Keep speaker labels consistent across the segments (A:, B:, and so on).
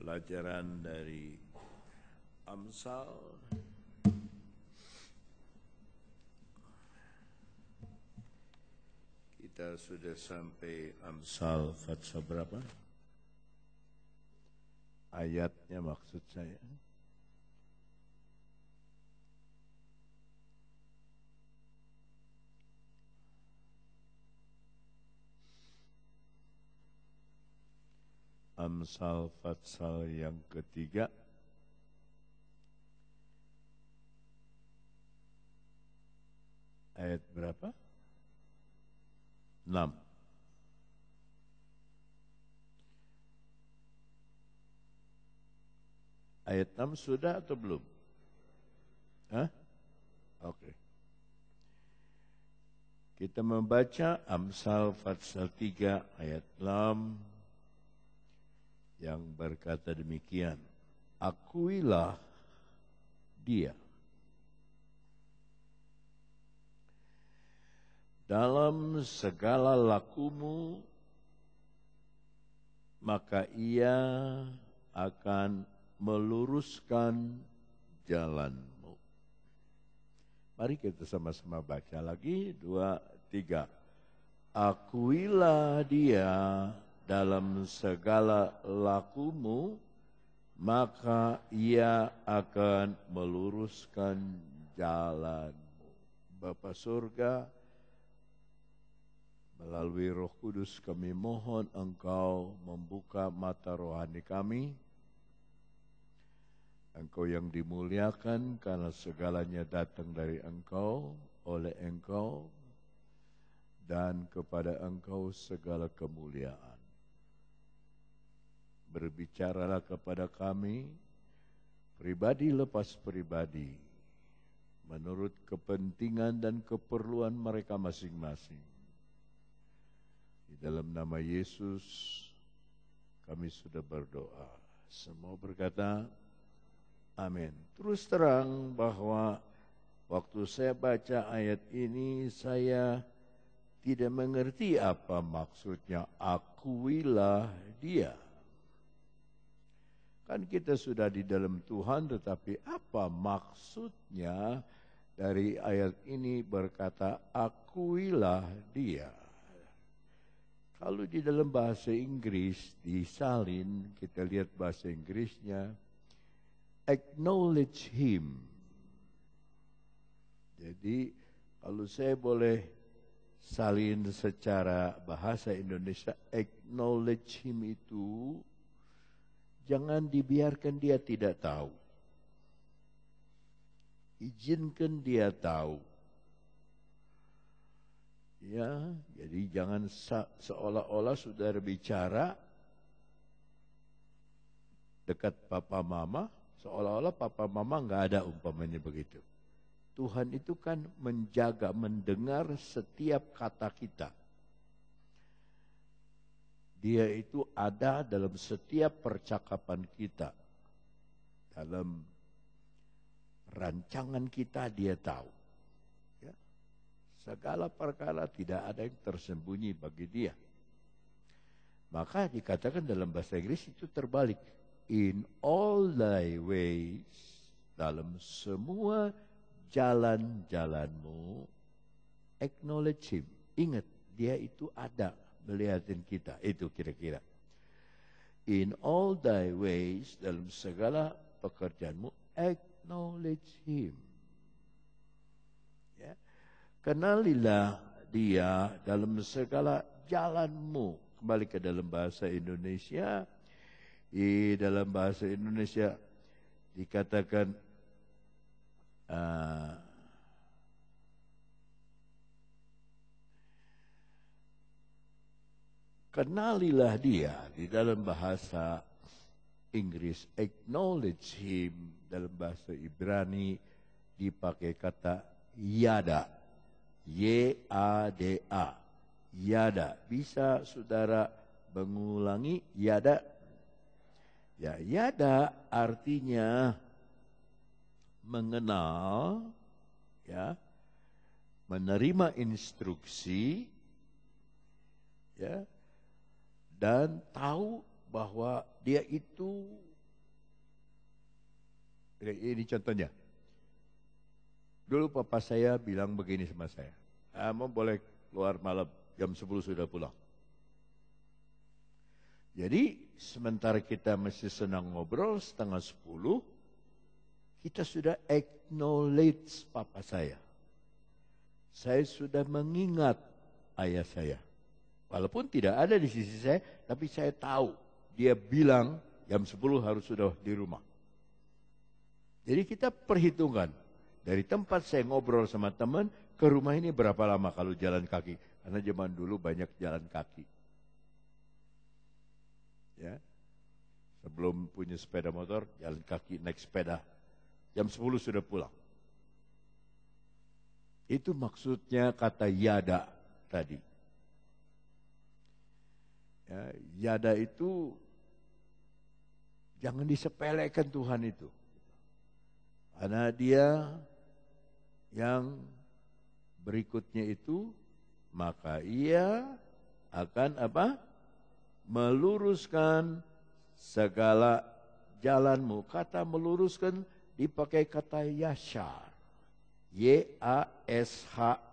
A: Pelajaran dari Amsal kita sudah sampai Amsal Fatsal berapa? Ayatnya maksud saya. Amsal Fatsal yang ketiga. Ayat berapa? 6. Ayat 6 sudah atau belum? Hah? Oke. Kita membaca Amsal Fatsal 3 ayat 6 yang berkata demikian. Akuilah dia dalam segala lakumu, maka ia akan meluruskan jalanmu. Mari kita sama-sama baca lagi, 2, 3. Akuilah dia dalam segala lakumu, maka ia akan meluruskan jalanmu. Bapa surga, melalui Roh Kudus kami mohon Engkau membuka mata rohani kami. Engkau yang dimuliakan karena segalanya datang dari Engkau, oleh Engkau, dan kepada Engkau segala kemuliaan. Berbicaralah kepada kami, pribadi lepas pribadi, menurut kepentingan dan keperluan mereka masing-masing. Di dalam nama Yesus kami sudah berdoa. Semua berkata amin. Terus terang bahwa waktu saya baca ayat ini saya tidak mengerti apa maksudnya akuilah dia. Kan kita sudah di dalam Tuhan, tetapi apa maksudnya dari ayat ini berkata akuilah dia? Kalau di dalam bahasa Inggris disalin, kita lihat bahasa Inggrisnya, acknowledge him. Jadi kalau saya boleh salin secara bahasa Indonesia, acknowledge him itu jangan dibiarkan dia tidak tahu. Izinkan dia tahu. Ya, jadi jangan seolah-olah saudara bicara dekat papa mama, seolah-olah papa mama enggak ada, umpamanya begitu. Tuhan itu kan menjaga, mendengar setiap kata kita. Dia itu ada dalam setiap percakapan kita. Dalam rancangan kita dia tahu. Ya. Segala perkara tidak ada yang tersembunyi bagi dia. Maka dikatakan dalam bahasa Inggris itu terbalik. In all thy ways, dalam semua jalan-jalanmu, acknowledge him. Ingat, dia itu ada melihatin kita. Itu kira-kira. In all thy ways, dalam segala pekerjaanmu, acknowledge him. Ya. Kenalilah dia dalam segala jalanmu. Kembali ke dalam bahasa Indonesia. Di dalam bahasa Indonesia dikatakan kenalilah dia. Di dalam bahasa Inggris, acknowledge him. Dalam bahasa Ibrani dipakai kata yada. Y-A-D-A. Yada. Bisa saudara mengulangi yada? Ya, yada artinya mengenal, ya, menerima instruksi, ya, dan tahu bahwa dia itu Ini contohnya. Dulu papa saya bilang begini sama saya, kamu boleh keluar malam, jam 10 sudah pulang. Jadi sementara kita masih senang ngobrol, setengah 10, kita sudah acknowledge papa saya. Saya sudah mengingat ayah saya. Walaupun tidak ada di sisi saya, tapi saya tahu dia bilang jam 10 harus sudah di rumah. Jadi kita perhitungkan. Dari tempat saya ngobrol sama teman, ke rumah ini berapa lama kalau jalan kaki. Karena zaman dulu banyak jalan kaki. Ya, sebelum punya sepeda motor, jalan kaki, naik sepeda. Jam 10 sudah pulang. Itu maksudnya kata yada tadi. Ya, yada itu jangan disepelekan Tuhan itu. Karena dia yang berikutnya itu, maka ia akan apa? Meluruskan segala jalanmu. Kata meluruskan dipakai kata yashar. Y-A-S-H-A-R.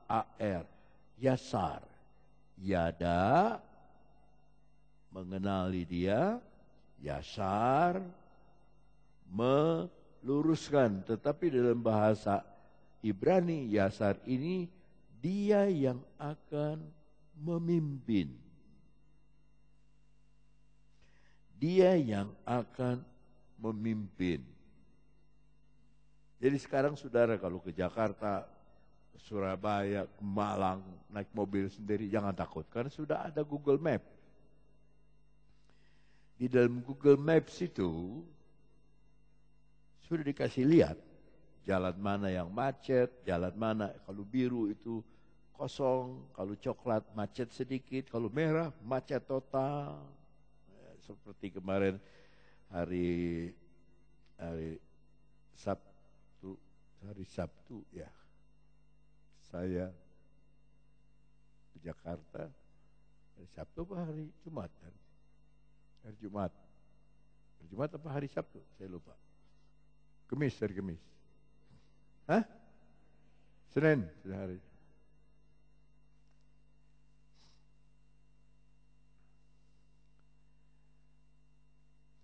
A: Yasar. Yada, mengenali dia. Yasar, meluruskan. Tetapi dalam bahasa Ibrani, Yasar ini dia yang akan memimpin. Dia yang akan memimpin. Jadi sekarang saudara kalau ke Jakarta, ke Surabaya, ke Malang, naik mobil sendiri, jangan takut. Karena sudah ada Google Map. Di dalam Google Maps itu, sudah dikasih lihat jalan mana yang macet, jalan mana kalau biru itu kosong, kalau coklat macet sedikit, kalau merah macet total. Seperti kemarin hari Sabtu ya, saya ke Jakarta hari Sabtu apa hari Jumat? Hari Jumat apa hari Sabtu? Saya lupa. Hari Kamis. Hah? Senin, hari.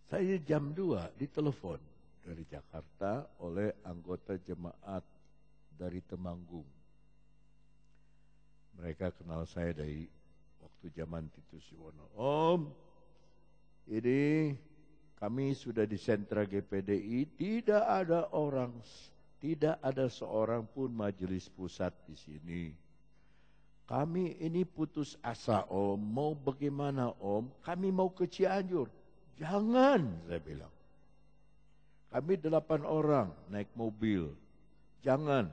A: Saya jam 2 ditelepon dari Jakarta oleh anggota jemaat dari Temanggung. Mereka kenal saya dari waktu zaman Titus Yuwono. Om, ini kami sudah di sentra GPDI, tidak ada seorang pun majelis pusat di sini. Kami ini putus asa Om, mau bagaimana Om? Kami mau ke Cianjur. Jangan, saya bilang. Kami 8 orang naik mobil. Jangan.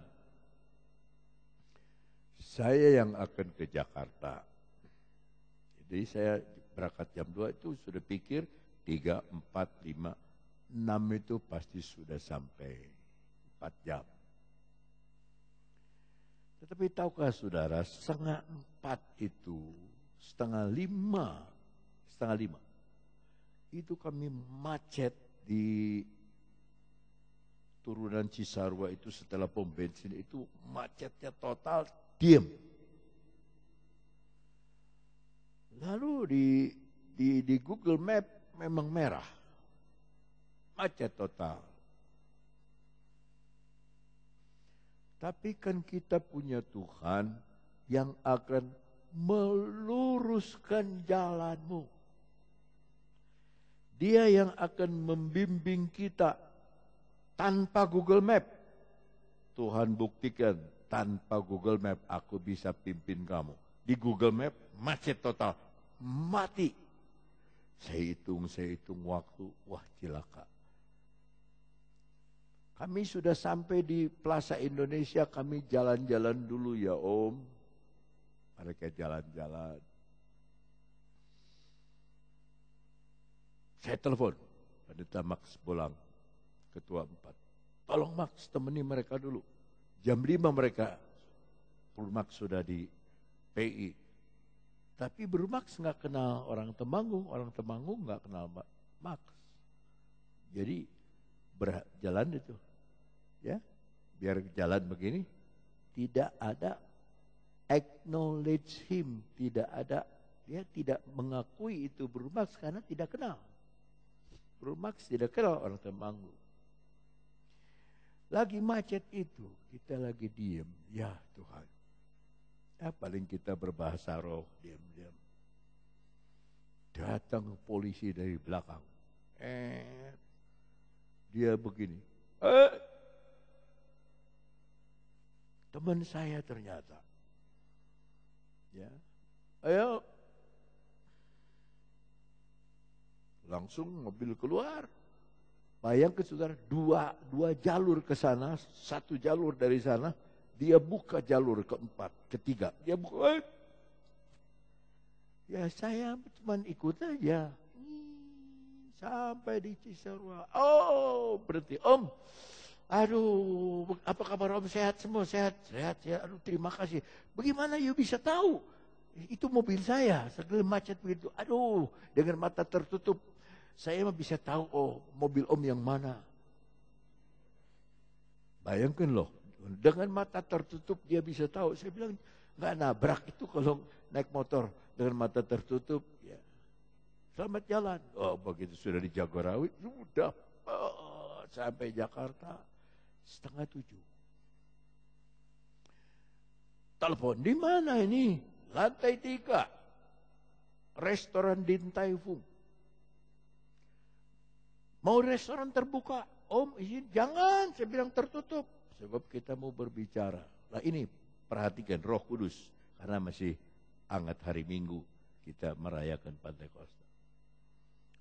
A: Saya yang akan ke Jakarta. Jadi saya berangkat jam 2 itu sudah pikir 3, 4, 5, 6 itu pasti sudah sampai 4 jam. Tetapi tahukah saudara, setengah 4 itu, setengah 5, itu kami macet di turunan Cisarua itu setelah pom bensin itu macetnya total, diam. Lalu di Google Map memang merah, macet total. Tapi kan kita punya Tuhan yang akan meluruskan jalanmu. Dia yang akan membimbing kita tanpa Google Map. Tuhan buktikan, tanpa Google Map aku bisa pimpin kamu. Di Google Map macet total, mati. Saya hitung waktu, wah cilaka. Kami sudah sampai di Plaza Indonesia, kami jalan-jalan dulu ya Om. Mereka jalan-jalan. Saya telepon Pendeta Max Bolang, Ketua 4. Tolong Max, temani mereka dulu. Jam 5 mereka, Max sudah di PI. Tapi Max nggak kenal orang Temanggung nggak kenal Max. Jadi berjalan itu, ya, biar jalan begini, tidak ada acknowledge him, tidak ada, dia tidak mengakui itu Bruno Mars karena tidak kenal. Bruno Mars tidak kenal orang Temanggung. Lagi macet itu, kita lagi diem, ya Tuhan. Ya paling kita berbahasa roh, diam-diam. Datang polisi dari belakang. Dia begini. Teman saya ternyata. Ya. Ayo. Langsung mobil keluar. Bayangkan saudara, dua jalur ke sana, satu jalur dari sana, dia buka jalur keempat, ketiga. Dia buka. Ya saya cuma ikut aja. Sampai di Cisarua. Oh berhenti. Om, aduh apa kabar Om, sehat semua? Sehat, sehat ya. Aduh terima kasih. Bagaimana you bisa tahu? Itu mobil saya, segala macet begitu. Aduh, dengan mata tertutup. Saya mah bisa tahu, oh mobil Om yang mana. Bayangkan loh, dengan mata tertutup dia bisa tahu. Saya bilang, nggak nabrak itu kalau naik motor dengan mata tertutup. Ya. Selamat jalan. Oh begitu sudah di Jagorawi, sudah sampai Jakarta 6:30. Telepon, di mana ini? Lantai 3. Restoran Din Tai Fung. Mau restoran terbuka? Om izin, jangan, saya bilang tertutup. Sebab kita mau berbicara. Nah ini, perhatikan Roh Kudus. Karena masih hangat hari Minggu, kita merayakan Pentakosta.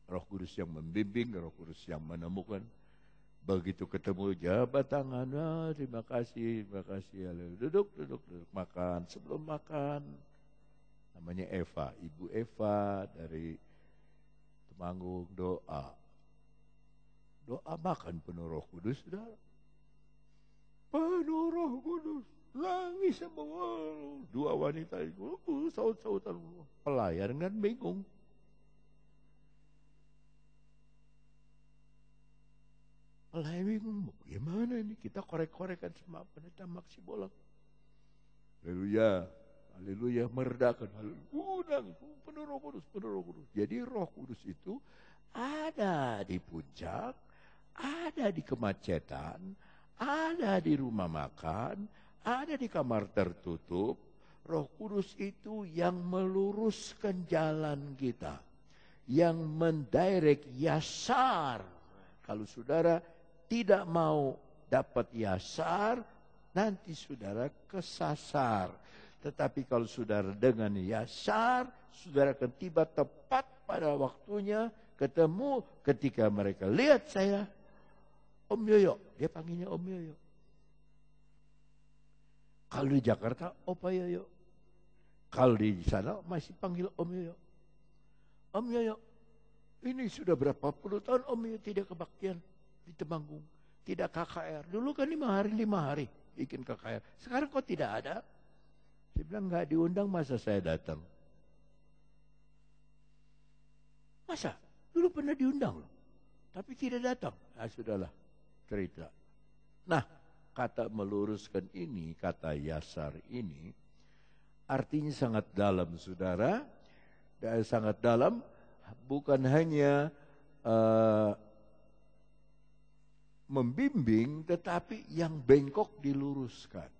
A: Roh Kudus yang membimbing, Roh Kudus yang menemukan. Begitu ketemu, jabat tangan, terima kasih. Duduk, makan. Sebelum makan, namanya Eva, Ibu Eva dari Temanggung, doa makan penuh Roh Kudus, saudara. Penuh Roh Kudus, nangis semua. Dua wanita itu, saut-sautan. Pelayan kan bingung. Pelayan bingung, gimana ini? Kita korek-korekan sama pendeta Maksi Bolang. Haleluya, haleluya, meredakan. Nangis, penuh Roh Kudus, penuh Roh Kudus. Jadi Roh Kudus itu ada di puncak, ada di kemacetan, ada di rumah makan, ada di kamar tertutup. Roh Kudus itu yang meluruskan jalan kita, yang mendirect yasar. Kalau saudara tidak mau dapat yasar, nanti saudara kesasar. Tetapi kalau saudara dengan yasar, saudara akan tiba tepat pada waktunya. Ketemu ketika mereka lihat saya, Om Yoyo, dia panggilnya Om Yoyo. Kalau di Jakarta, Opa Yoyo. Kalau di sana masih panggil Om Yoyo. Om Yoyo, ini sudah berapa puluh tahun Om Yoyo tidak kebaktian di Temanggung. Tidak KKR. Dulu kan 5 hari bikin KKR. Sekarang kok tidak ada? Saya bilang nggak diundang, masa saya datang? Masa? Dulu pernah diundang loh, tapi tidak datang. Ah sudahlah, cerita. Nah, kata meluruskan ini, kata yasar ini, artinya sangat dalam, saudara. Dan sangat dalam, bukan hanya membimbing, tetapi yang bengkok diluruskan.